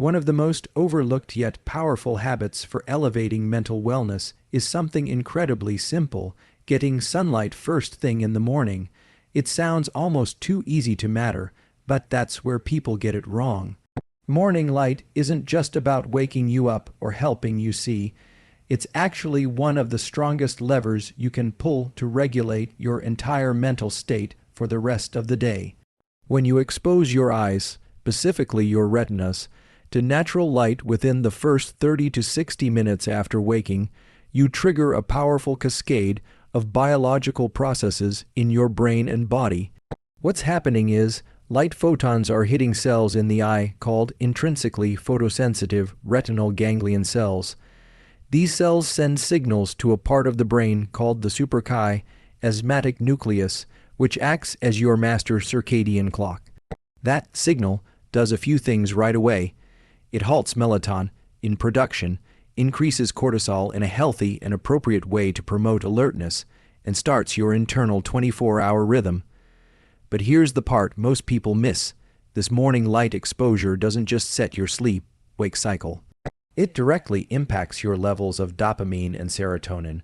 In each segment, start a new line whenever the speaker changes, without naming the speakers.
One of the most overlooked yet powerful habits for elevating mental wellness is something incredibly simple: getting sunlight first thing in the morning. It sounds almost too easy to matter, but that's where people get it wrong. Morning light isn't just about waking you up or helping you see. It's actually one of the strongest levers you can pull to regulate your entire mental state for the rest of the day. When you expose your eyes, specifically your retinas, to natural light within the first 30 to 60 minutes after waking, you trigger a powerful cascade of biological processes in your brain and body. What's happening is, light photons are hitting cells in the eye called intrinsically photosensitive retinal ganglion cells. These cells send signals to a part of the brain called the suprachiasmatic nucleus, which acts as your master circadian clock. That signal does a few things right away. It halts melatonin in production, increases cortisol in a healthy and appropriate way to promote alertness, and starts your internal 24-hour rhythm. But here's the part most people miss. This morning light exposure doesn't just set your sleep-wake cycle. It directly impacts your levels of dopamine and serotonin,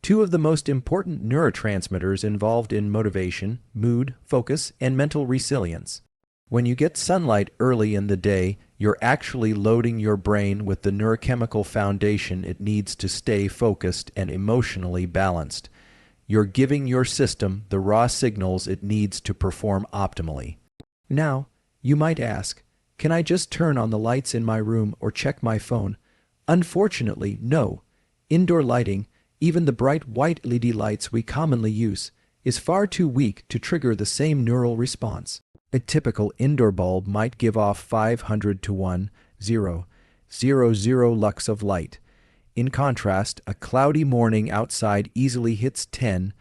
two of the most important neurotransmitters involved in motivation, mood, focus, and mental resilience. When you get sunlight early in the day, you're actually loading your brain with the neurochemical foundation it needs to stay focused and emotionally balanced. You're giving your system the raw signals it needs to perform optimally. Now, you might ask, can I just turn on the lights in my room or check my phone? Unfortunately, no. Indoor lighting, even the bright white LED lights we commonly use, is far too weak to trigger the same neural response. A typical indoor bulb might give off 500 to 1,000 lux of light. In contrast, a cloudy morning outside easily hits 10,000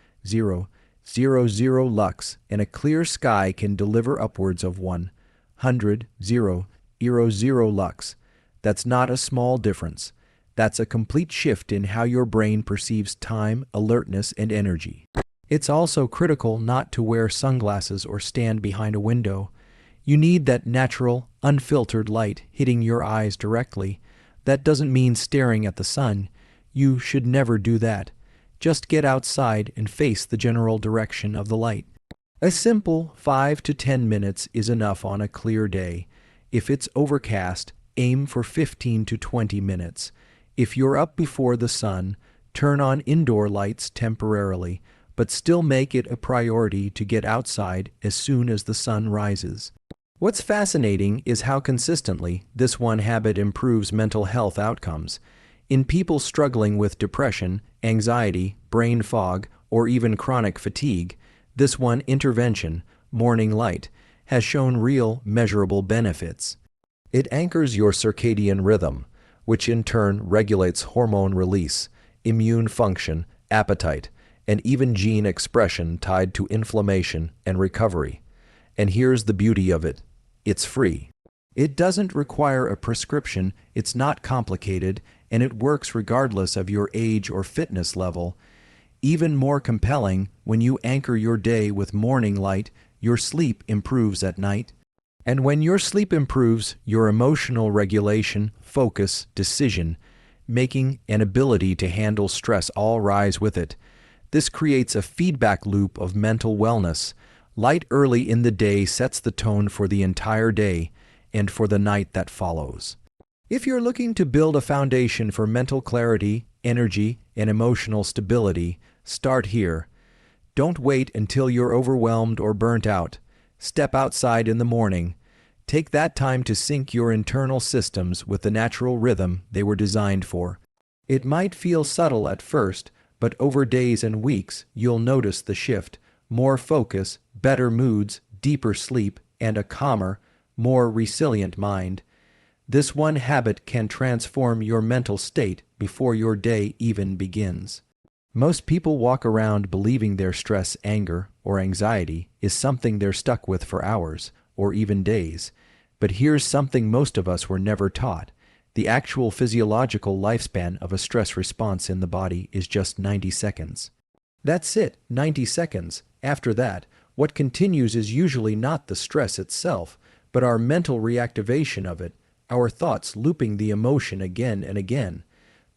lux, and a clear sky can deliver upwards of 100,000 lux. That's not a small difference. That's a complete shift in how your brain perceives time, alertness, and energy. It's also critical not to wear sunglasses or stand behind a window. You need that natural, unfiltered light hitting your eyes directly. That doesn't mean staring at the sun. You should never do that. Just get outside and face the general direction of the light. A simple 5 to 10 minutes is enough on a clear day. If it's overcast, aim for 15 to 20 minutes. If you're up before the sun, turn on indoor lights temporarily, but still make it a priority to get outside as soon as the sun rises. What's fascinating is how consistently this one habit improves mental health outcomes. In people struggling with depression, anxiety, brain fog, or even chronic fatigue, this one intervention, morning light, has shown real, measurable benefits. It anchors your circadian rhythm, which in turn regulates hormone release, immune function, appetite, and even gene expression tied to inflammation and recovery. And here's the beauty of it: it's free. It doesn't require a prescription, it's not complicated, and it works regardless of your age or fitness level. Even more compelling, when you anchor your day with morning light, your sleep improves at night. And when your sleep improves, your emotional regulation, focus, decision making, and ability to handle stress all rise with it. This creates a feedback loop of mental wellness. Light early in the day sets the tone for the entire day and for the night that follows. If you're looking to build a foundation for mental clarity, energy, and emotional stability, start here. Don't wait until you're overwhelmed or burnt out. Step outside in the morning. Take that time to sync your internal systems with the natural rhythm they were designed for. It might feel subtle at first, but over days and weeks, you'll notice the shift: more focus, better moods, deeper sleep, and a calmer, more resilient mind. This one habit can transform your mental state before your day even begins. Most people walk around believing their stress, anger, or anxiety is something they're stuck with for hours or even days. But here's something most of us were never taught. The actual physiological lifespan of a stress response in the body is just 90 seconds. That's it, 90 seconds. After that, what continues is usually not the stress itself, but our mental reactivation of it, our thoughts looping the emotion again and again.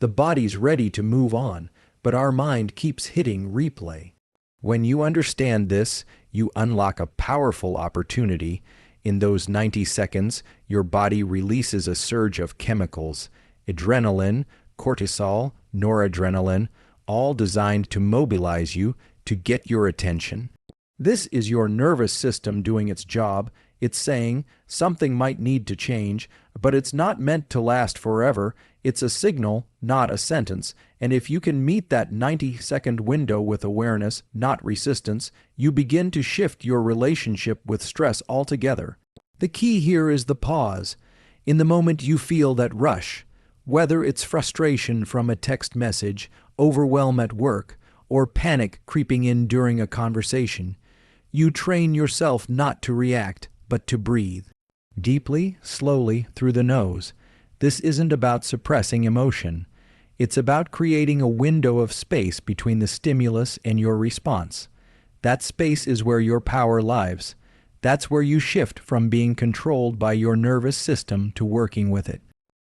The body's ready to move on, but our mind keeps hitting replay. When you understand this, you unlock a powerful opportunity. In those 90 seconds, your body releases a surge of chemicals, adrenaline, cortisol, noradrenaline, all designed to mobilize you, to get your attention. This is your nervous system doing its job. It's saying something might need to change, but it's not meant to last forever. It's a signal, not a sentence. And if you can meet that 90-second window with awareness, not resistance, you begin to shift your relationship with stress altogether. The key here is the pause. In the moment you feel that rush, whether it's frustration from a text message, overwhelm at work, or panic creeping in during a conversation, you train yourself not to react, but to breathe. Deeply, slowly, through the nose. This isn't about suppressing emotion. It's about creating a window of space between the stimulus and your response. That space is where your power lies. That's where you shift from being controlled by your nervous system to working with it.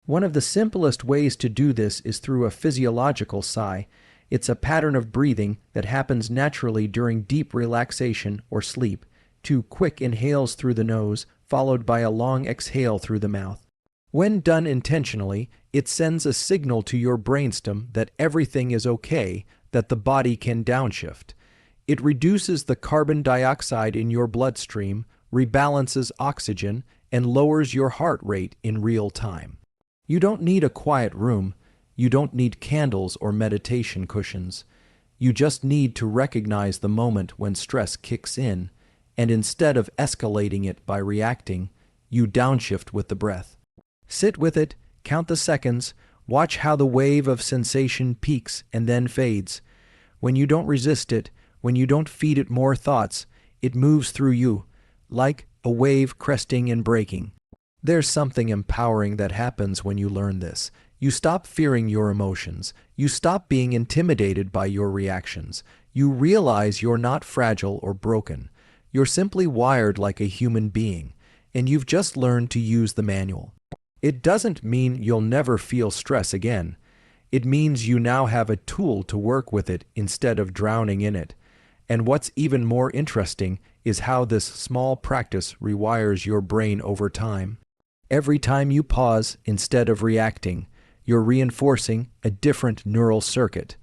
One of the simplest ways to do this is through a physiological sigh. It's a pattern of breathing that happens naturally during deep relaxation or sleep. 2 quick inhales through the nose, followed by a long exhale through the mouth. When done intentionally, it sends a signal to your brainstem that everything is okay, that the body can downshift. It reduces the carbon dioxide in your bloodstream, rebalances oxygen, and lowers your heart rate in real time. You don't need a quiet room. You don't need candles or meditation cushions. You just need to recognize the moment when stress kicks in, and instead of escalating it by reacting, you downshift with the breath. Sit with it, count the seconds, watch how the wave of sensation peaks and then fades. When you don't resist it, when you don't feed it more thoughts, it moves through you, like a wave cresting and breaking. There's something empowering that happens when you learn this. You stop fearing your emotions. You stop being intimidated by your reactions. You realize you're not fragile or broken. You're simply wired like a human being, and you've just learned to use the manual. It doesn't mean you'll never feel stress again. It means you now have a tool to work with it instead of drowning in it. And what's even more interesting is how this small practice rewires your brain over time. Every time you pause instead of reacting, you're reinforcing a different neural circuit.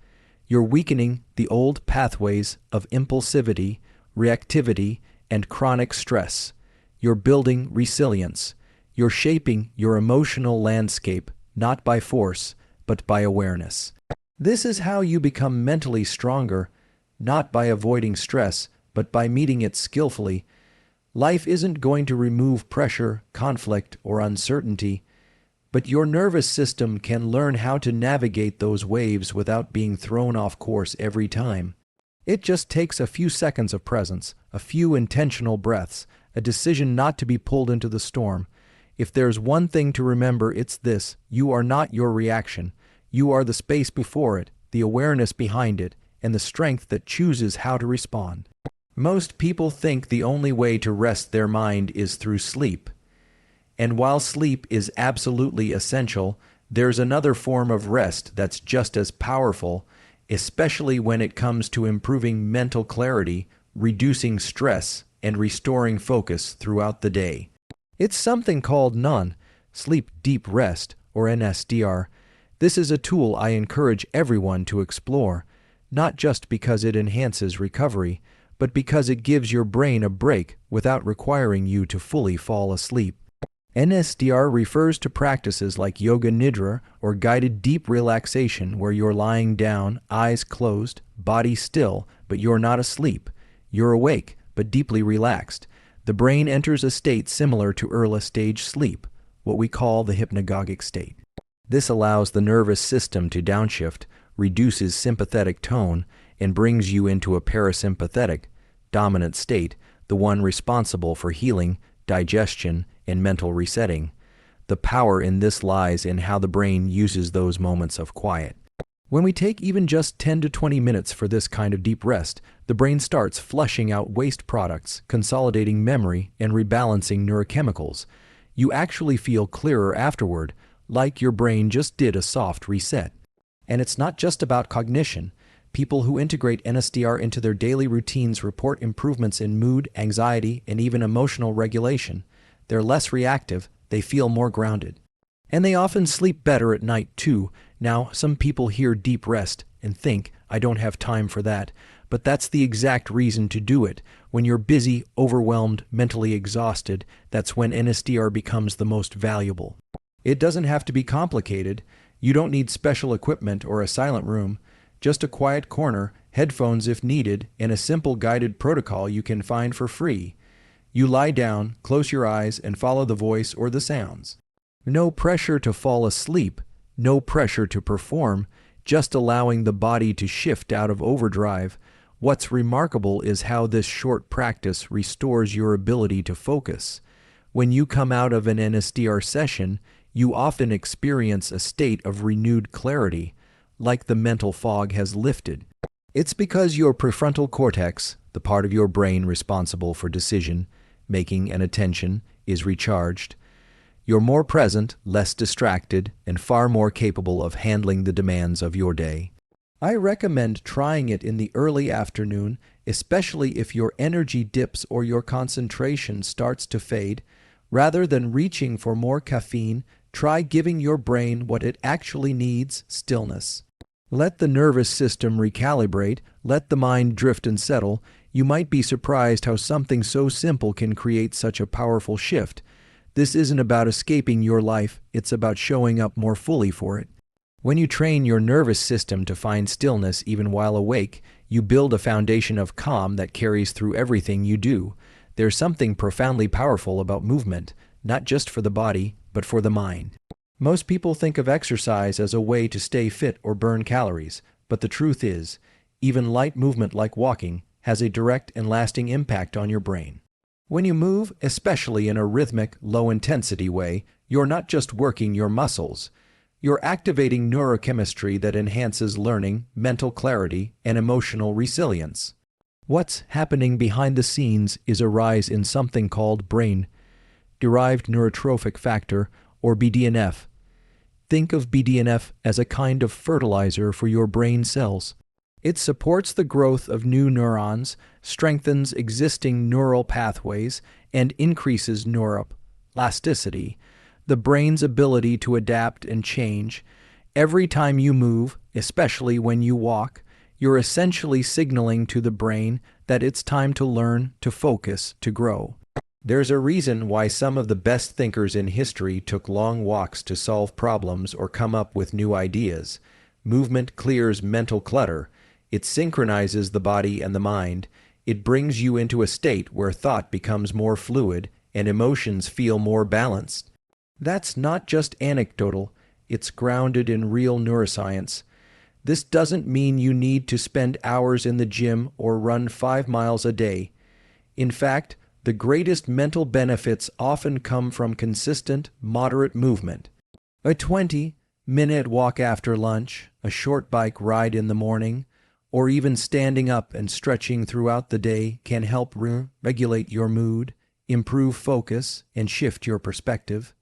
You're weakening the old pathways of impulsivity, reactivity, and chronic stress. You're building resilience. You're shaping your emotional landscape, not by force, but by awareness. This is how you become mentally stronger, not by avoiding stress, but by meeting it skillfully. Life isn't going to remove pressure, conflict, or uncertainty, but your nervous system can learn how to navigate those waves without being thrown off course every time. It just takes a few seconds of presence, a few intentional breaths, a decision not to be pulled into the storm. If there's one thing to remember, it's this: you are not your reaction. You are the space before it, the awareness behind it, and the strength that chooses how to respond. Most people think the only way to rest their mind is through sleep. And while sleep is absolutely essential, there's another form of rest that's just as powerful, especially when it comes to improving mental clarity, reducing stress, and restoring focus throughout the day. It's something called non-sleep deep rest, or NSDR. This is a tool I encourage everyone to explore, not just because it enhances recovery, but because it gives your brain a break without requiring you to fully fall asleep. NSDR refers to practices like yoga nidra or guided deep relaxation where you're lying down, eyes closed, body still, but you're not asleep. You're awake, but deeply relaxed. The brain enters a state similar to early-stage sleep, what we call the hypnagogic state. This allows the nervous system to downshift, reduces sympathetic tone, and brings you into a parasympathetic, dominant state, the one responsible for healing, digestion, and mental resetting. The power in this lies in how the brain uses those moments of quiet. When we take even just 10 to 20 minutes for this kind of deep rest, the brain starts flushing out waste products, consolidating memory, and rebalancing neurochemicals. You actually feel clearer afterward, like your brain just did a soft reset. And it's not just about cognition. People who integrate NSDR into their daily routines report improvements in mood, anxiety, and even emotional regulation. They're less reactive, they feel more grounded. And they often sleep better at night too. Now, some people hear deep rest and think, I don't have time for that. But that's the exact reason to do it. When you're busy, overwhelmed, mentally exhausted, that's when NSDR becomes the most valuable. It doesn't have to be complicated. You don't need special equipment or a silent room. Just a quiet corner, headphones if needed, and a simple guided protocol you can find for free. You lie down, close your eyes, and follow the voice or the sounds. No pressure to fall asleep, no pressure to perform, just allowing the body to shift out of overdrive. What's remarkable is how this short practice restores your ability to focus. When you come out of an NSDR session, you often experience a state of renewed clarity, like the mental fog has lifted. It's because your prefrontal cortex, the part of your brain responsible for decision making and attention, is recharged. You're more present, less distracted, and far more capable of handling the demands of your day. I recommend trying it in the early afternoon, especially if your energy dips or your concentration starts to fade. Rather than reaching for more caffeine, try giving your brain what it actually needs: stillness. Let the nervous system recalibrate, let the mind drift and settle. You might be surprised how something so simple can create such a powerful shift. This isn't about escaping your life, it's about showing up more fully for it. When you train your nervous system to find stillness even while awake, you build a foundation of calm that carries through everything you do. There's something profoundly powerful about movement, not just for the body, but for the mind. Most people think of exercise as a way to stay fit or burn calories, but the truth is, even light movement like walking has a direct and lasting impact on your brain. When you move, especially in a rhythmic, low-intensity way, you're not just working your muscles. You're activating neurochemistry that enhances learning, mental clarity, and emotional resilience. What's happening behind the scenes is a rise in something called brain-derived neurotrophic factor, or BDNF. Think of BDNF as a kind of fertilizer for your brain cells. It supports the growth of new neurons, strengthens existing neural pathways, and increases neuroplasticity, the brain's ability to adapt and change. Every time you move, especially when you walk, you're essentially signaling to the brain that it's time to learn, to focus, to grow. There's a reason why some of the best thinkers in history took long walks to solve problems or come up with new ideas. Movement clears mental clutter. It synchronizes the body and the mind. It brings you into a state where thought becomes more fluid and emotions feel more balanced. That's not just anecdotal, it's grounded in real neuroscience. This doesn't mean you need to spend hours in the gym or run 5 miles a day. In fact, the greatest mental benefits often come from consistent, moderate movement. A 20-minute walk after lunch, a short bike ride in the morning, or even standing up and stretching throughout the day can help regulate your mood, improve focus, and shift your perspective.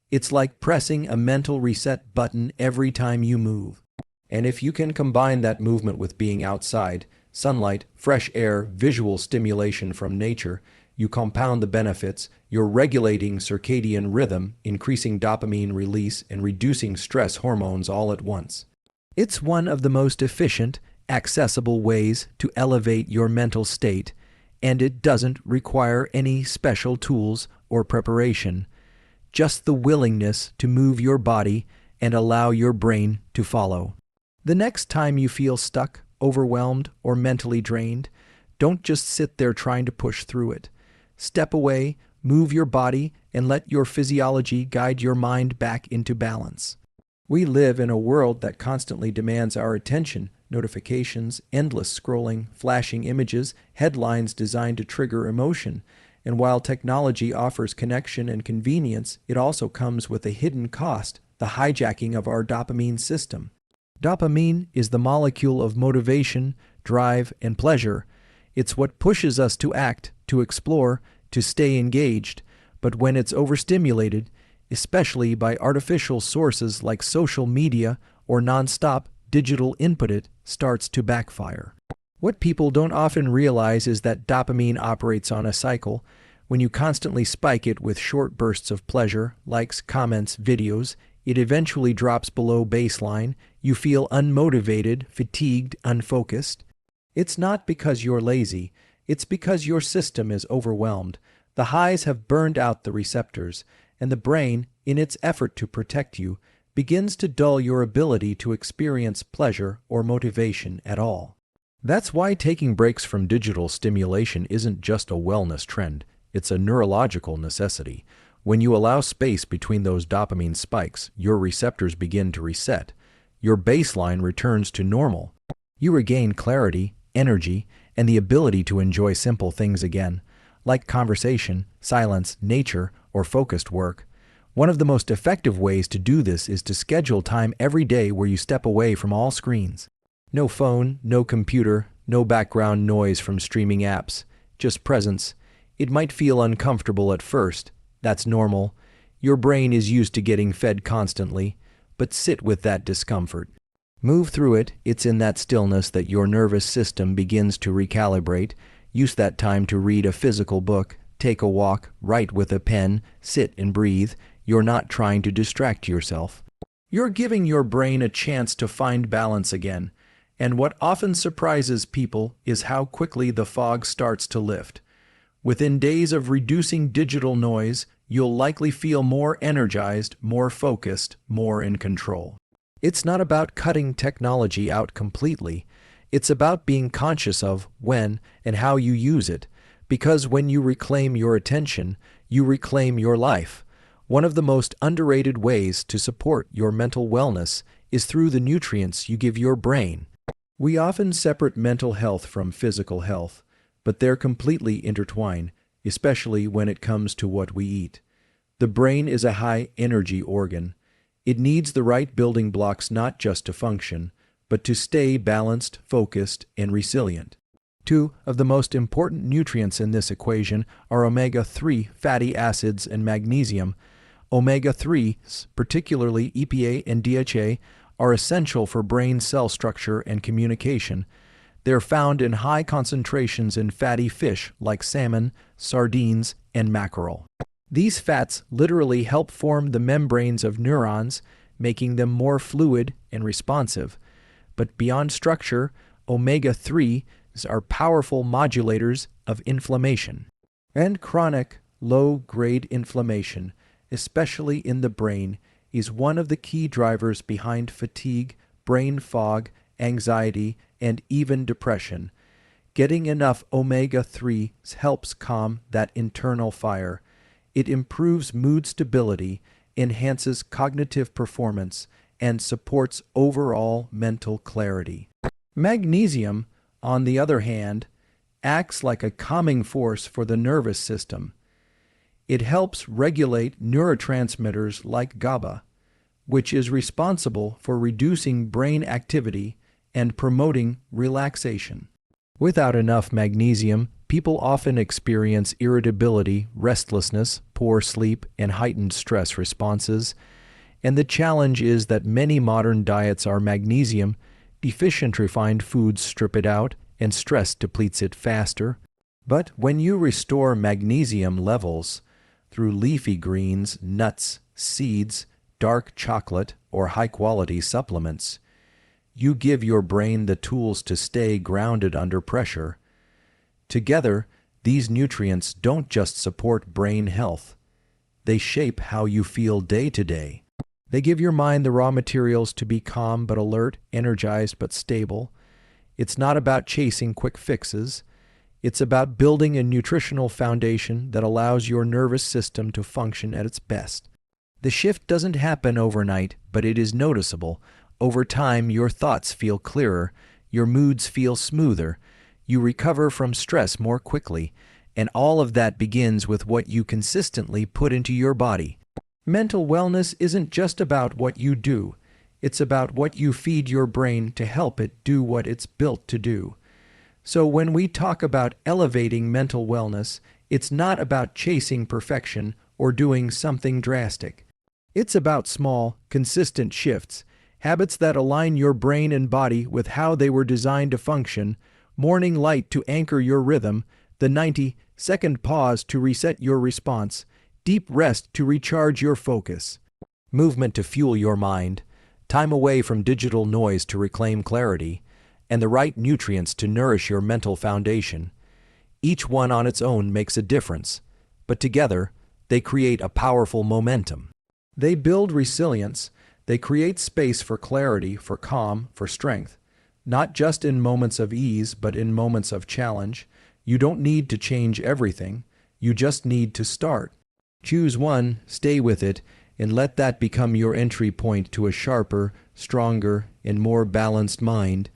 It's like pressing a mental reset button every time you move. And if you can combine that movement with being outside, sunlight, fresh air, visual stimulation from nature, you compound the benefits. You're regulating circadian rhythm, increasing dopamine release, and reducing stress hormones all at once. It's one of the most efficient, accessible ways to elevate your mental state, and it doesn't require any special tools or preparation, just the willingness to move your body and allow your brain to follow. The next time you feel stuck, overwhelmed, or mentally drained, don't just sit there trying to push through it. Step away, move your body, and let your physiology guide your mind back into balance. We live in a world that constantly demands our attention. Notifications, endless scrolling, flashing images, headlines designed to trigger emotion. And while technology offers connection and convenience, it also comes with a hidden cost: the hijacking of our dopamine system. Dopamine is the molecule of motivation, drive, and pleasure. It's what pushes us to act, to explore, to stay engaged. But when it's overstimulated, especially by artificial sources like social media or nonstop digital input, it starts to backfire. What people don't often realize is that dopamine operates on a cycle. When you constantly spike it with short bursts of pleasure, likes, comments, videos, it eventually drops below baseline. You feel unmotivated, fatigued, unfocused. It's not because you're lazy, it's because your system is overwhelmed. The highs have burned out the receptors, and the brain, in its effort to protect you, begins to dull your ability to experience pleasure or motivation at all. That's why taking breaks from digital stimulation isn't just a wellness trend, it's a neurological necessity. When you allow space between those dopamine spikes, your receptors begin to reset. Your baseline returns to normal. You regain clarity, energy, and the ability to enjoy simple things again, like conversation, silence, nature, or focused work. One of the most effective ways to do this is to schedule time every day where you step away from all screens. No phone, no computer, no background noise from streaming apps, just presence. It might feel uncomfortable at first. That's normal. Your brain is used to getting fed constantly, but sit with that discomfort. Move through it. It's in that stillness that your nervous system begins to recalibrate. Use that time to read a physical book, take a walk, write with a pen, sit and breathe. You're not trying to distract yourself. You're giving your brain a chance to find balance again. And what often surprises people is how quickly the fog starts to lift. Within days of reducing digital noise, you'll likely feel more energized, more focused, more in control. It's not about cutting technology out completely. It's about being conscious of when and how you use it, because when you reclaim your attention, you reclaim your life. One of the most underrated ways to support your mental wellness is through the nutrients you give your brain. We often separate mental health from physical health, but they're completely intertwined, especially when it comes to what we eat. The brain is a high-energy organ. It needs the right building blocks not just to function, but to stay balanced, focused, and resilient. Two of the most important nutrients in this equation are omega-3 fatty acids and magnesium. Omega-3s, particularly EPA and DHA, are essential for brain cell structure and communication. They're found in high concentrations in fatty fish like salmon, sardines, and mackerel. These fats literally help form the membranes of neurons, making them more fluid and responsive. But beyond structure, omega-3s are powerful modulators of inflammation. And chronic, low-grade inflammation, especially in the brain, is one of the key drivers behind fatigue, brain fog, anxiety, and even depression. Getting enough omega-3s helps calm that internal fire. It improves mood stability, enhances cognitive performance, and supports overall mental clarity. Magnesium, on the other hand, acts like a calming force for the nervous system. It helps regulate neurotransmitters like GABA, which is responsible for reducing brain activity and promoting relaxation. Without enough magnesium, people often experience irritability, restlessness, poor sleep, and heightened stress responses. And the challenge is that many modern diets are magnesium deficient. Refined foods strip it out, and stress depletes it faster. But when you restore magnesium levels through leafy greens, nuts, seeds, dark chocolate, or high-quality supplements, you give your brain the tools to stay grounded under pressure. Together, these nutrients don't just support brain health. They shape how you feel day to day. They give your mind the raw materials to be calm but alert, energized but stable. It's not about chasing quick fixes. It's about building a nutritional foundation that allows your nervous system to function at its best. The shift doesn't happen overnight, but it is noticeable. Over time, your thoughts feel clearer, your moods feel smoother, you recover from stress more quickly, and all of that begins with what you consistently put into your body. Mental wellness isn't just about what you do. It's about what you feed your brain to help it do what it's built to do. So when we talk about elevating mental wellness, it's not about chasing perfection or doing something drastic. It's about small, consistent shifts, habits that align your brain and body with how they were designed to function, morning light to anchor your rhythm, the 90-second pause to reset your response, deep rest to recharge your focus, movement to fuel your mind, time away from digital noise to reclaim clarity, and the right nutrients to nourish your mental foundation. Each one on its own makes a difference, but together, they create a powerful momentum. They build resilience, they create space for clarity, for calm, for strength. Not just in moments of ease, but in moments of challenge. You don't need to change everything, you just need to start. Choose one, stay with it, and let that become your entry point to a sharper, stronger, and more balanced mind.